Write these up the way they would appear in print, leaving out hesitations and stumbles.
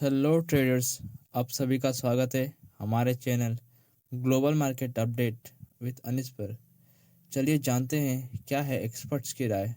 Hello traders, आप सभी का स्वागत है हमारे channel global market update with Anis पर। चलिए जानते हैं क्या है एक्सपर्ट्स की राय।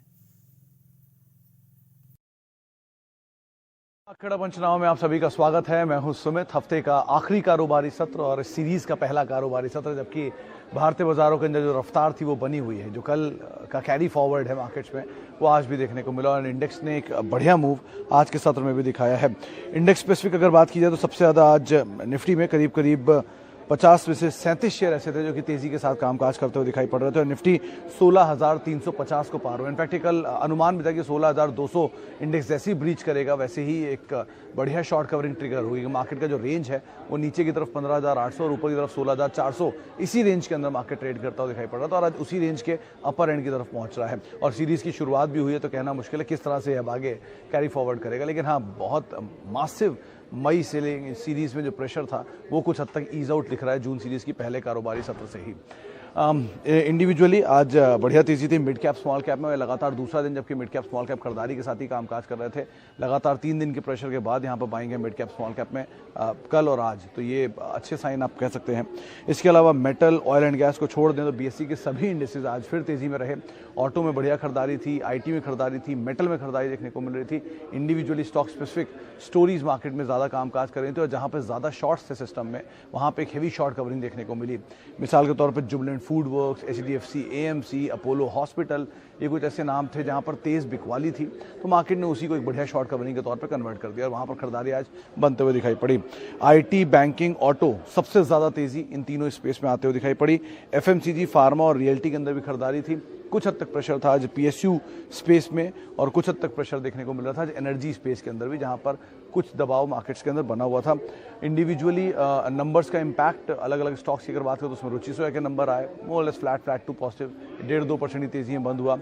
अखेड़ा पंचनामा में आप सभी का स्वागत है। मैं हूं सुमित। हफ्ते का आखिरी कारोबारी सत्र और इस सीरीज का पहला कारोबारी सत्र, जबकि भारतीय बाजारों के अंदर जो रफ्तार थी वो बनी हुई है, जो कल का कैरी फॉरवर्ड है मार्केट्स में, वो आज भी देखने को मिला और इंडेक्स ने एक बढ़िया मूव आज के सत्र में भी दिखाया है। इंडेक्स स्पेसिफिक अगर बात की जाए तो सबसे ज़्यादा आज निफ्टी में करीब करीब 50 में से 37 शेयर ऐसे थे जो कि तेजी के साथ कामकाज करते हुए दिखाई पड़ रहे थे और निफ्टी 16,350 को पार हुआ। इनफैक्ट कल अनुमान भी था कि 16,200 इंडेक्स जैसे ही ब्रीच करेगा वैसे ही एक बढ़िया शॉर्ट कवरिंग ट्रिगर होगी। मार्केट का जो रेंज है वो नीचे की तरफ 15,800 और ऊपर की तरफ 16,400, इसी रेंज के अंदर मार्केट ट्रेड करता हुआ दिखाई पड़ रहा था और आज उसी रेंज के अपर एंड की तरफ पहुंच रहा है। और सीरीज की शुरुआत भी हुई है तो कहना मुश्किल है किस तरह से अब आगे कैरी फॉरवर्ड करेगा, लेकिन हाँ, बहुत मासिव मई सेलिंग सीरीज में जो प्रेशर था वो कुछ हद तक ईज आउट दिख रहा है जून सीरीज की पहले कारोबारी सत्र से ही। इंडिविजुअली आज बढ़िया तेजी थी मिड कैप स्मॉल कैप में, लगातार दूसरा दिन जबकि मिड कैप स्मॉल कैप खरीदारी के साथ ही कामकाज कर रहे थे। लगातार 3 दिन के प्रेशर के बाद यहाँ पर बाइंग है मिड कैप स्मॉल कैप में कल और आज, तो ये अच्छे साइन आप कह सकते हैं। इसके अलावा मेटल, ऑयल एंड गैस को छोड़ दें तो बीएससी के सभी इंडेक्सेस आज फिर तेजी में रहे। ऑटो में बढ़िया खरीदारी थी, आईटी में खरीदारी थी, मेटल में खरीदारी देखने को मिल रही थी। Individually stock specific stories market में ज़्यादा कामकाज कर रही थी और जहाँ पर ज़्यादा शॉर्ट्स थे सिस्टम में वहाँ पर एक हेवी शॉर्ट कवरिंग देखने को मिली। मिसाल के तौर पर Jubilant food works, HDFC, AMC, Apollo hospital, ये कुछ ऐसे नाम थे जहां पर तेज बिकवाली थी, तो मार्केट ने उसी को एक बढ़िया शॉर्ट कवरिंग के तौर पर कन्वर्ट कर दिया और वहां पर खरीदारी आज बनते हुए दिखाई पड़ी। आईटी, बैंकिंग, ऑटो सबसे ज्यादा तेजी इन तीनों स्पेस में आते हुए दिखाई पड़ी। एफएमसीजी, फार्मा और रियल्टी के अंदर भी खरीदारी थी। कुछ हद तक प्रेशर था आज पीएसयू स्पेस में और कुछ हद तक प्रेशर देखने को मिल रहा था आज एनर्जी स्पेस के अंदर भी, जहां पर कुछ दबाव मार्केट्स के अंदर बना हुआ था। इंडिविजुअली नंबर्स का इम्पैक्ट अलग अलग स्टॉक्स की अगर बात करें तो उसमें रुचि सोया के नंबर आए, more less flat to positive, 1.5-2% की तेजी में बंद हुआ।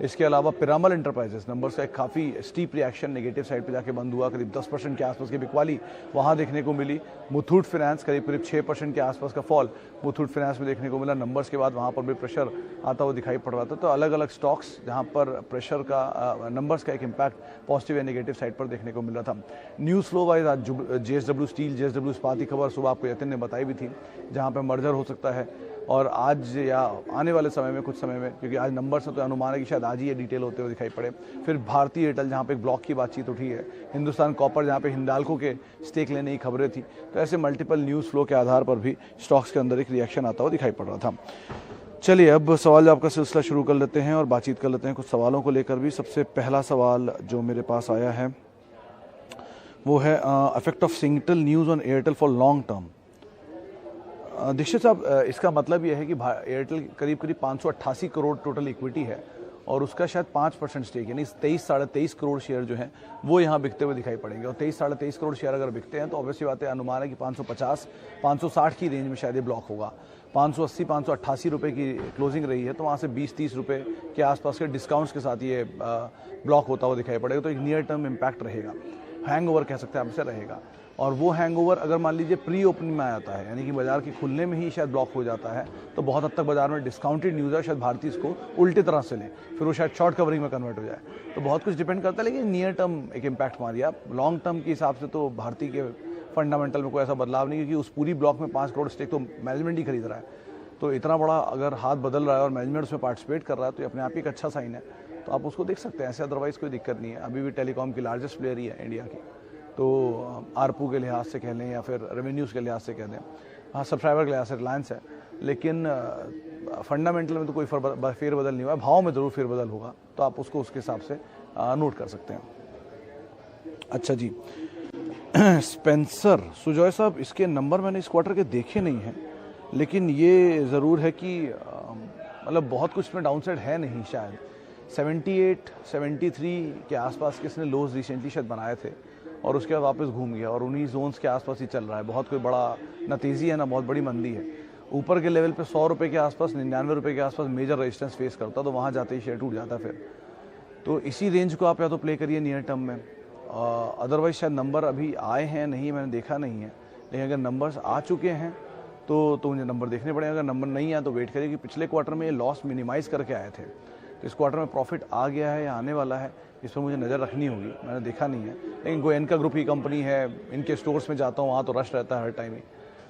इसके अलावा पिरामल एंटरप्राइजेस नंबर्स का एक काफ़ी स्टीप रिएक्शन नेगेटिव साइड पे जाके बंद हुआ, करीब 10% के आसपास की बिकवाली वहाँ देखने को मिली। मुथूट फाइनेंस करीब 6% के आसपास का फॉल मुथूट फाइनेंस में देखने को मिला। नंबर्स के बाद वहाँ पर भी प्रेशर आता हुआ दिखाई पड़ रहा था। तो अलग अलग स्टॉक्स जहाँ पर प्रेशर का नंबर्स का एक इम्पैक्ट पॉजिटिव या नेगेटिव साइड पर देखने को मिल रहा था। न्यूज़ फ्लो वाइज आज जेएसडब्ल्यू स्टील, जेएसडब्ल्यू इस्पात की खबर सुबह आपको यतिन ने बताई भी थी, जहाँ पर मर्जर हो सकता है और आज या आने वाले समय में, कुछ समय में, क्योंकि आज नंबर से तो अनुमान है कि शायद आज ही ये डिटेल होते हुए दिखाई पड़े। फिर भारतीय एयरटेल जहाँ पे एक ब्लॉक की बातचीत उठी है, हिंदुस्तान कॉपर जहाँ पे हिंडाल्को के स्टेक लेने की खबरें थी। तो ऐसे मल्टीपल न्यूज़ फ्लो के आधार पर भी स्टॉक्स के अंदर एक रिएक्शन आता हुआ दिखाई पड़ रहा था। चलिए अब सवाल जवाब का सिलसिला शुरू कर लेते हैं और बातचीत कर लेते हैं कुछ सवालों को लेकर भी। सबसे पहला सवाल जो मेरे पास आया है वो है effect of Singtel news on Airtel for long term. Dikshit साहब, इसका मतलब यह है कि एयरटेल करीब करीब 588 करोड़ टोटल इक्विटी है और उसका शायद 5% स्टेक, यानी 23-23.5 करोड़ शेयर जो हैं वो यहाँ बिकते हुए दिखाई पड़ेंगे। और 23-23.5 करोड़ शेयर अगर बिकते हैं तो ऑब्वियसली बात है, अनुमान है कि 550-560 की रेंज में शायद ये ब्लॉक होगा। 580-588 रुपये की क्लोजिंग रही है, तो वहाँ से 20-30 रुपये के आसपास के डिस्काउंट्स के साथ ये ब्लॉक होता हुआ दिखाई पड़ेगा। तो एक नियर टर्म इम्पैक्ट रहेगा, हैंगओवर कह सकते हैं आपसे रहेगा। और वो हैंगओवर अगर मान लीजिए प्री ओपनिंग में आ जाता है, यानी कि बाजार के खुलने में ही शायद ब्लॉक हो जाता है, तो बहुत हद तक बाजार में डिस्काउंटेड न्यूज़ है, शायद भारतीय इसको उल्टे तरह से ले, फिर वो शायद शॉर्ट कवरिंग में कन्वर्ट हो जाए। तो बहुत कुछ डिपेंड करता है, लेकिन नियर टर्म एक इम्पैक्ट मारिए आप। लॉन्ग टर्म के हिसाब से तो भारतीय के फंडामेंटल में कोई ऐसा बदलाव नहीं, क्योंकि उस पूरी ब्लॉक में 5 करोड़ स्टेक तो मैनेजमेंट ही खरीद रहा है। तो इतना बड़ा अगर हाथ बदल रहा है और मैनेजमेंट उसमें पार्टिसिपेट कर रहा है तो ये अपने आप ही एक अच्छा साइन है, तो आप उसको देख सकते हैं ऐसे। अदरवाइज कोई दिक्कत नहीं है, अभी भी टेलीकॉम की लार्जेस्ट प्लेयर ही है इंडिया की, तो आरपू के लिहाज से कह लें या फिर रेवेन्यूज़ के लिहाज से कह दें, हाँ सब्सक्राइबर के लिहाज से रिलायंस है, लेकिन फंडामेंटल में तो कोई फेरबदल नहीं हुआ। भाव में ज़रूर फेरबदल होगा, तो आप उसको उसके हिसाब से नोट कर सकते हैं। अच्छा जी, स्पेंसर सुजॉय साहब, इसके नंबर मैंने इस क्वार्टर के देखे नहीं हैं, लेकिन ये ज़रूर है कि मतलब बहुत कुछ में डाउनसाइड है नहीं। शायद 78-73 के आसपास किसने लोज रिसेंटली शायद बनाए थे और उसके बाद वापस घूम गया और उन्हीं जोन्स के आसपास ही चल रहा है। बहुत कोई बड़ा ना तेज़ी है ना बहुत बड़ी मंदी है। ऊपर के लेवल पे 100 रुपये के आसपास, 99 रुपये के आसपास मेजर रेजिस्टेंस फेस करता, तो वहाँ जाते ही शेयर टूट जाता फिर। तो इसी रेंज को आप या तो प्ले करिए नियर टर्म में, अदरवाइज शायद नंबर अभी आए हैं नहीं, मैंने देखा नहीं है, लेकिन अगर नंबर्स आ चुके हैं तो मुझे नंबर देखने पड़ेंगे। अगर नंबर नहीं आया तो वेट करिए कि पिछले क्वार्टर में ये लॉस मिनिमाइज़ करके आए थे, तो इस क्वार्टर में प्रॉफिट आ गया है या आने वाला है इस पर मुझे नज़र रखनी होगी, मैंने देखा नहीं है। लेकिन गोयनका ग्रुप की कंपनी है, इनके स्टोर्स में जाता हूँ, वहाँ तो रश रहता है हर टाइम ही,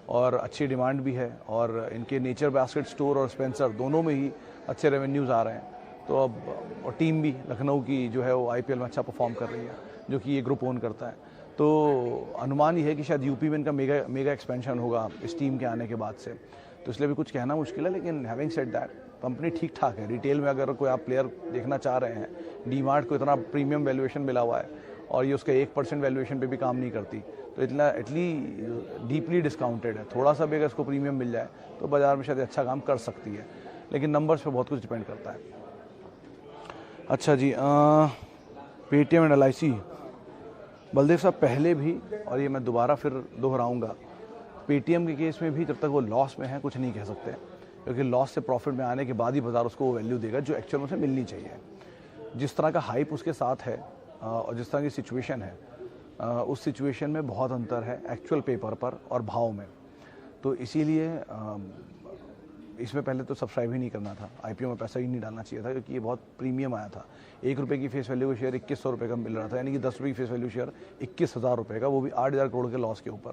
और अच्छी डिमांड भी है, और इनके नेचर बास्केट स्टोर और स्पेंसर दोनों में ही अच्छे रेवेन्यूज़ आ रहे हैं। तो अब और टीम भी लखनऊ की जो है वो IPL में अच्छा परफॉर्म कर रही है, जो कि ये ग्रुप ओन करता है। तो अनुमान ये है कि शायद यूपी में इनका मेगा एक्सपेंशन होगा इस टीम के आने के बाद से, तो इसलिए भी कुछ कहना मुश्किल है। लेकिन हैविंग सेड दैट, कंपनी ठीक ठाक है। रिटेल में अगर कोई आप प्लेयर देखना चाह रहे हैं, डीमार्ट को इतना प्रीमियम वैल्यूएशन मिला हुआ है और ये उसका 1% वैल्यूएशन पे भी काम नहीं करती, तो इतना इतनी डीपली डिस्काउंटेड है। थोड़ा सा भी अगर इसको प्रीमियम मिल जाए तो बाजार में शायद अच्छा काम कर सकती है, लेकिन नंबर्स पे बहुत कुछ डिपेंड करता है। अच्छा जी, पेटीएम एंड LIC, बलदेव साहब पहले भी, और ये मैं दोबारा फिर दोहराऊंगा, पेटीएम के केस में भी जब तक वो लॉस में है कुछ नहीं कह सकते, क्योंकि लॉस से प्रॉफिट में आने के बाद ही बाजार उसको वो वैल्यू देगा जो एक्चुअल में उसे मिलनी चाहिए। जिस तरह का हाइप उसके साथ है और जिस तरह की सिचुएशन है, उस सिचुएशन में बहुत अंतर है एक्चुअल पेपर पर और भाव में। तो इसीलिए इसमें पहले तो सब्सक्राइब ही नहीं करना था, IPO में पैसा ही नहीं डालना चाहिए था, क्योंकि ये बहुत प्रीमियम आया था। 1 रुपये की फेस वैल्यू का शेयर 2100 रुपये का मिल रहा था, यानी कि 10 रुपये की फेस वैल्यू शेयर 21,000 रुपये का, वो भी 8,000 करोड़ के लॉस के ऊपर।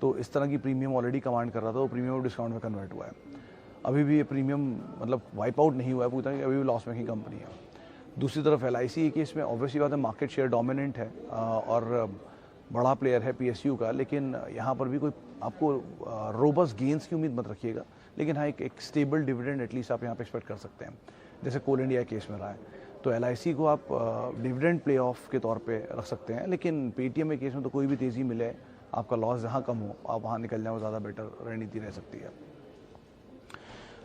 तो इस तरह की प्रीमियम ऑलरेडी कमांड कर रहा था, वो प्रीमियम डिस्काउंट में कन्वर्ट हुआ है। अभी भी ये प्रीमियम मतलब वाइप आउट नहीं हुआ है पूरी तरह, अभी भी लॉस मेकिंग कंपनी है। दूसरी तरफ LIC केस में ऑब्वियसली बात है, मार्केट शेयर डोमिनेंट है और बड़ा प्लेयर है PSU का, लेकिन यहाँ पर भी कोई आपको रोबस्ट गेंस की उम्मीद मत रखिएगा। लेकिन हाँ, एक स्टेबल डिविडेंड एटलीस्ट आप यहाँ पे एक्सपेक्ट कर सकते हैं, जैसे कोल इंडिया केस में रहा है। तो LIC को आप डिविडेंड प्ले ऑफ के तौर पे रख सकते हैं, लेकिन पेटीएम के केस में तो कोई भी तेज़ी मिले, आपका लॉस जहाँ कम हो आप वहाँ निकल जाओ, ज़्यादा बेटर रणनीति रह सकती है।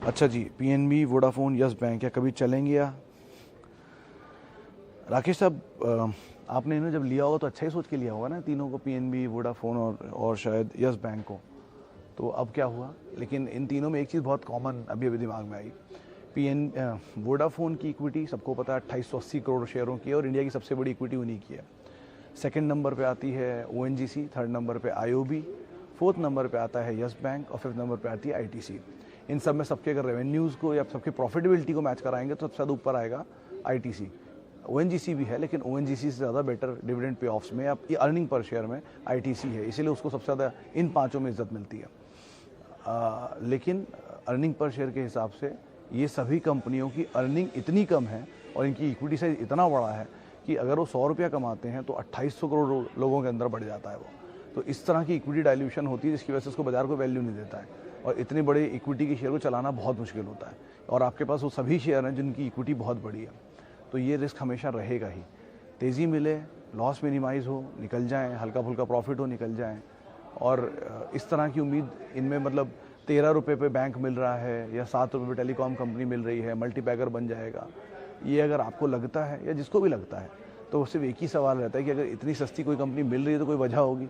अच्छा जी, PNB, वोडाफोन, यस बैंक, या कभी चलेंगे? या राकेश साहब, आपने इन्हें जब लिया होगा तो अच्छा ही सोच के लिया होगा ना, तीनों को, PNB, वोडाफोन और शायद यस बैंक को। तो अब क्या हुआ? लेकिन इन तीनों में एक चीज़ बहुत कॉमन अभी दिमाग में आई। वोडाफोन की इक्विटी सबको पता है 2880 करोड़ शेयरों की है, और इंडिया की सबसे बड़ी इक्विटी उन्हीं की है। सेकंड नंबर पे आती है ONGC, थर्ड नंबर पे IOB, फोर्थ नंबर पे आता है यस बैंक, और फिफ्थ नंबर पे आती है ITC। इन सब में सबके अगर रेवेन्यूज़ को या सबकी प्रॉफिटेबिलिटी को मैच कराएंगे तो सबसे ज़्यादा ऊपर आएगा ITC। ONGC भी है, लेकिन ONGC से ज़्यादा बेटर डिविडेंड पे ऑफ्स में या अर्निंग पर शेयर में ITC है, इसीलिए उसको सबसे ज़्यादा इन पाँचों में इज्जत मिलती है। लेकिन अर्निंग पर शेयर के हिसाब से ये सभी कंपनियों की अर्निंग इतनी कम है और इनकी इक्विटी साइज इतना बड़ा है कि अगर वो 100 रुपया कमाते हैं तो 2800 करोड़ लोगों के अंदर बढ़ जाता है वो। तो इस तरह की इक्विटी डाइल्यूशन होती है, जिसकी वजह से उसको बाजार को वैल्यू नहीं देता है, और इतनी बड़ी इक्विटी के शेयर को चलाना बहुत मुश्किल होता है। और आपके पास वो सभी शेयर हैं जिनकी इक्विटी बहुत बड़ी है, तो ये रिस्क हमेशा रहेगा ही। तेज़ी मिले, लॉस मिनिमाइज़ हो, निकल जाएँ, हल्का फुल्का प्रॉफिट हो, निकल जाएँ। और इस तरह की उम्मीद इनमें, मतलब 13 रुपये पे बैंक मिल रहा है या 7 रुपये पे टेलीकॉम कंपनी मिल रही है, मल्टीपैकर बन जाएगा, ये अगर आपको लगता है या जिसको भी लगता है, तो सिर्फ एक ही सवाल रहता है कि अगर इतनी सस्ती कोई कंपनी मिल रही है तो कोई वजह होगी,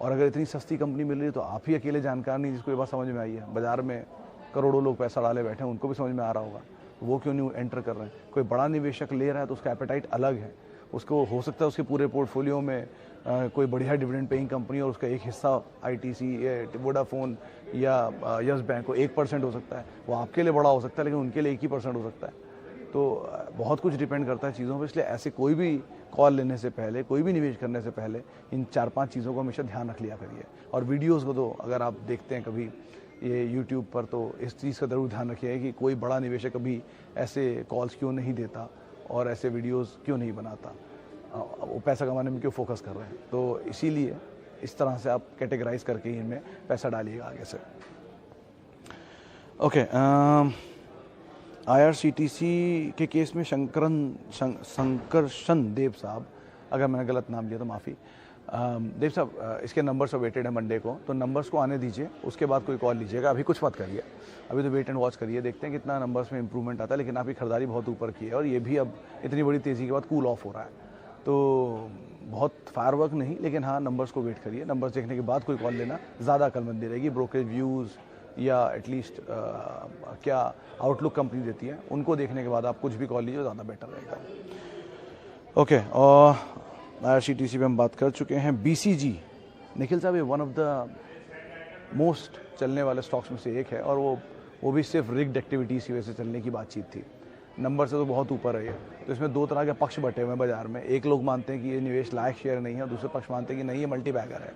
और अगर इतनी सस्ती कंपनी मिल रही है तो आप ही अकेले जानकार नहीं जिसको ये बात समझ में आई है। बाजार में करोड़ों लोग पैसा डाले बैठे हैं, उनको भी समझ में आ रहा होगा, तो वो क्यों नहीं एंटर कर रहे हैं? कोई बड़ा निवेशक ले रहा है तो उसका एपेटाइट अलग है, उसको हो सकता है उसके पूरे पोर्टफोलियो में कोई बढ़िया डिविडेंड पेइंग कंपनी और उसका एक हिस्सा ITC या वोडाफोन या यस बैंक को 1% हो सकता है। वो आपके लिए बड़ा हो सकता है, लेकिन उनके लिए 1 ही % हो सकता है। तो बहुत कुछ डिपेंड करता है चीज़ों पर, इसलिए ऐसे कोई भी कॉल लेने से पहले, कोई भी निवेश करने से पहले इन 4-5 चीज़ों को हमेशा ध्यान रख लिया करिए। और वीडियोज़ को तो अगर आप देखते हैं कभी ये YouTube पर, तो इस चीज़ का ज़रूर ध्यान रखिए कि कोई बड़ा निवेशक कभी ऐसे कॉल्स क्यों नहीं देता और ऐसे वीडियोज़ क्यों नहीं बनाता, वो पैसा कमाने में क्यों फोकस कर रहे हैं। तो इसीलिए इस तरह से आप कैटेगराइज करके ही इनमें पैसा डालिएगा आगे से। ओके, IRCTC के केस में शंकरशन देव साहब, अगर मैंने गलत नाम लिया तो माफ़ी। देव साहब, इसके नंबर्स वेटेड है मंडे को, तो नंबर्स को आने दीजिए, उसके बाद कोई कॉल लीजिएगा। अभी कुछ मत करिए, अभी तो वेट एंड वॉच करिए, देखते हैं कितना नंबर्स में इंप्रूवमेंट आता है। लेकिन आपकी खरीदारी बहुत ऊपर की है और ये भी अब इतनी बड़ी तेज़ी के बाद कूल ऑफ हो रहा है, तो बहुत फायरवर्क नहीं, लेकिन हाँ नंबर्स को वेट करिए। नंबर्स देखने के बाद कोई कॉल लेना ज़्यादा अक्लमंदी रहेगी। ब्रोकरेज व्यूज़ या एटलीस्ट क्या आउटलुक कंपनी देती है, उनको देखने के बाद आप कुछ भी कॉल लीजिए, ज़्यादा बेटर रहेगा। ओके, और IRCTC पे हम बात कर चुके हैं। BCG, निखिल साहब, ये वन ऑफ द मोस्ट चलने वाले स्टॉक्स में से एक है, और वो भी सिर्फ रिग्ड एक्टिविटीज़ की वजह से चलने की बातचीत थी। नंबर से तो बहुत ऊपर है ये। तो इसमें दो तरह के पक्ष बटे हुए हैं बाजार में। एक लोग मानते हैं कि ये निवेश लायक शेयर नहीं है और दूसरे पक्ष मानते हैं कि नहीं, ये मल्टी बैगर है।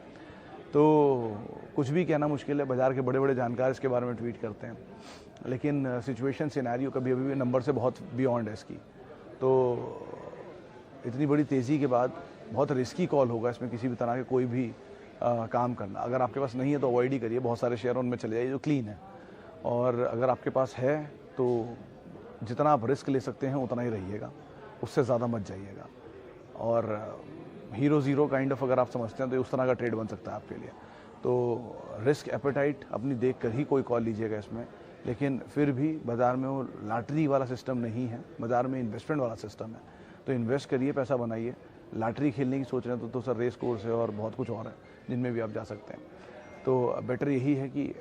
तो कुछ भी कहना मुश्किल है, बाजार के बड़े बड़े जानकार इसके बारे में ट्वीट करते हैं, लेकिन सिचुएशन सिनेरियो कभी अभी भी नंबर से बहुत बियॉन्ड है इसकी। तो इतनी बड़ी तेज़ी के बाद बहुत रिस्की कॉल होगा इसमें किसी भी तरह के कोई भी काम करना। अगर आपके पास नहीं है तो अवॉइड ही करिए, बहुत सारे शेयर उनमें चले जाइए जो क्लीन है। और अगर आपके पास है तो जितना आप रिस्क ले सकते हैं उतना ही रहिएगा, उससे ज़्यादा मत जाइएगा। और हीरो ज़ीरो काइंड ऑफ अगर आप समझते हैं तो उस तरह का ट्रेड बन सकता है आपके लिए। तो रिस्क एपेटाइट अपनी देख कर ही कोई कॉल लीजिएगा इसमें, लेकिन फिर भी बाज़ार में वो लॉटरी वाला सिस्टम नहीं है, बाज़ार में इन्वेस्टमेंट वाला सिस्टम है। तो इन्वेस्ट करिए, पैसा बनाइए। लॉटरी खेलने की सोच रहे हैं तो सर रेस कोर्स है और बहुत कुछ और है जिनमें भी आप जा सकते हैं। तो बेटर यही है कि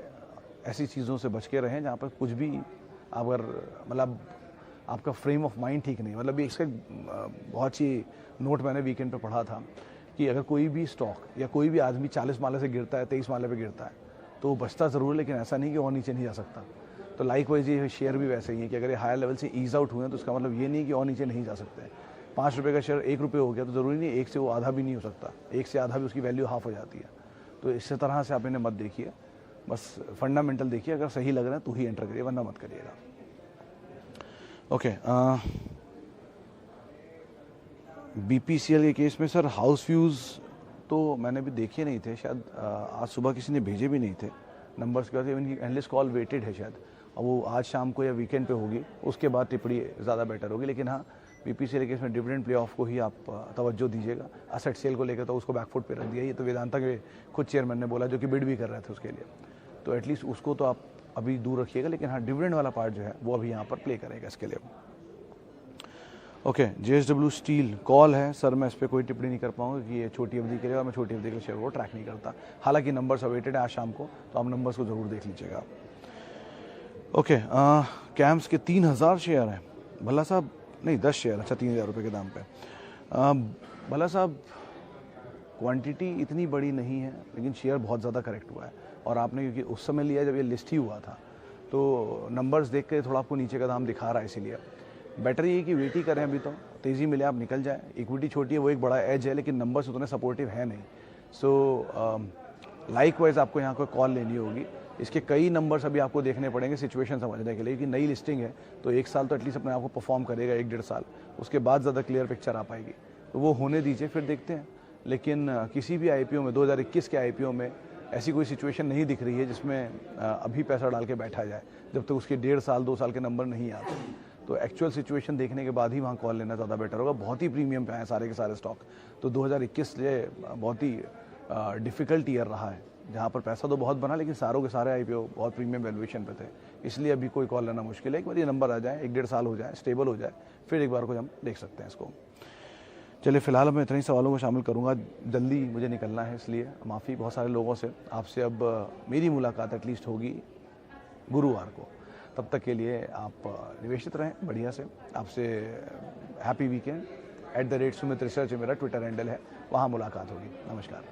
ऐसी चीज़ों से बच के रहें जहाँ पर कुछ भी अगर मतलब आपका फ्रेम ऑफ माइंड ठीक नहीं, मतलब इसका बहुत ही नोट मैंने वीकेंड पे पढ़ा था कि अगर कोई भी स्टॉक या कोई भी आदमी 40 माले से गिरता है, 23 माले पे गिरता है तो वो बचता ज़रूर है, लेकिन ऐसा नहीं कि और नीचे नहीं जा सकता। तो लाइक वाइज ये शेयर भी वैसे ही है कि अगर ये हायर लेवल से ईज आउट हुए हैं तो उसका मतलब ये नहीं कि और नीचे नहीं जा सकते। 5 रुपये का शेयर 1 रुपये हो गया तो ज़रूरी नहीं 1 से वो आधा भी नहीं हो सकता, 1 से आधा भी उसकी वैल्यू हाफ हो जाती है। तो इस तरह से आप इन्हें मत देखिए, बस फंडामेंटल देखिए, अगर सही लग रहा है तो ही एंटर करिए, वरना मत करिएगा। ओके, BPCL के केस में सर हाउस व्यूज़ तो मैंने भी देखे नहीं थे, शायद आज सुबह किसी ने भेजे भी नहीं थे नंबर्स के बाद। इनकी एनालिस्ट कॉल वेटेड है शायद, और वो आज शाम को या वीकेंड पे होगी, उसके बाद टिप्पणी ज़्यादा बेटर होगी। लेकिन हाँ, BPCL के केस में डिविडेंड प्ले ऑफ को ही आप तवज्जो दीजिएगा। असेट सेल को लेकर तो उसको बैकफुट पे रख दिया, ये तो वेदांता के खुद चेयरमैन ने बोला, जो कि बिड भी कर रहे थे उसके लिए। तो एटलीस्ट उसको तो आप अभी दूर रखिएगा, लेकिन हाँ डिविडेंड वाला पार्ट जो है वो अभी यहाँ पर प्ले करेगा इसके लिए। ओके, JSW स्टील कॉल है सर, मैं इस पर कोई टिप्पणी नहीं कर पाऊंगा कि ये छोटी अवधि के लिए, और मैं छोटी अवधि के शेयर को ट्रैक नहीं करता। हालांकि नंबर्स अवेटेड है आज शाम को, तो आप नंबर्स को ज़रूर देख लीजिएगा। ओके, कैम्स के 3000 शेयर हैं भला साहब, नहीं 10 शेयर, अच्छा 3000 रुपये के दाम पे। भला साहब क्वांटिटी इतनी बड़ी नहीं है, लेकिन शेयर बहुत ज़्यादा करेक्ट हुआ है। और आपने क्योंकि उस समय लिया जब ये लिस्ट ही हुआ था, तो नंबर्स देख के थोड़ा आपको नीचे का दाम दिखा रहा है, इसीलिए बेटर ये कि वेट ही करें, अभी तो तेज़ी मिले आप निकल जाएं। इक्विटी छोटी है, वो एक बड़ा एज है, लेकिन नंबर्स उतने सपोर्टिव है नहीं। सो लाइक वाइज आपको यहाँ कोई कॉल लेनी होगी। इसके कई नंबर्स अभी आपको देखने पड़ेंगे सिचुएशन समझने के लिए, कि नई लिस्टिंग है तो 1 साल तो एटलीस्ट अपने आप को परफॉर्म करेगा, 1-1.5 साल, उसके बाद ज़्यादा क्लियर पिक्चर आ पाएगी। तो वो होने दीजिए, फिर देखते हैं। लेकिन किसी भी IPO में 2021 के IPO में ऐसी कोई सिचुएशन नहीं दिख रही है जिसमें अभी पैसा डाल के बैठा जाए, जब तक उसके 1.5 साल 2 साल के नंबर नहीं आते। तो एक्चुअल सिचुएशन देखने के बाद ही वहाँ कॉल लेना ज़्यादा बेटर होगा। बहुत ही प्रीमियम पे आए सारे के सारे स्टॉक, तो 2021 ये बहुत ही डिफ़िकल्ट ईयर रहा है, जहाँ पर पैसा तो बहुत बना, लेकिन सारों के सारे IPO बहुत प्रीमियम वैल्यूएशन पे थे। इसलिए अभी कोई कॉल लेना मुश्किल है। एक बार ये नंबर आ जाए, 1-1.5 साल हो जाए, स्टेबल हो जाए, फिर एक बार को हम देख सकते हैं इसको। चलिए, फिलहाल मैं इतने ही सवालों को शामिल करूंगा, जल्दी मुझे निकलना है, इसलिए माफ़ी बहुत सारे लोगों से। आपसे अब मेरी मुलाकात एटलीस्ट होगी गुरुवार को। तब तक के लिए आप निवेशित रहें बढ़िया से। आपसे हैप्पी वीकेंड। @Sumit Research मेरा ट्विटर हैंडल है, वहाँ मुलाकात होगी। नमस्कार।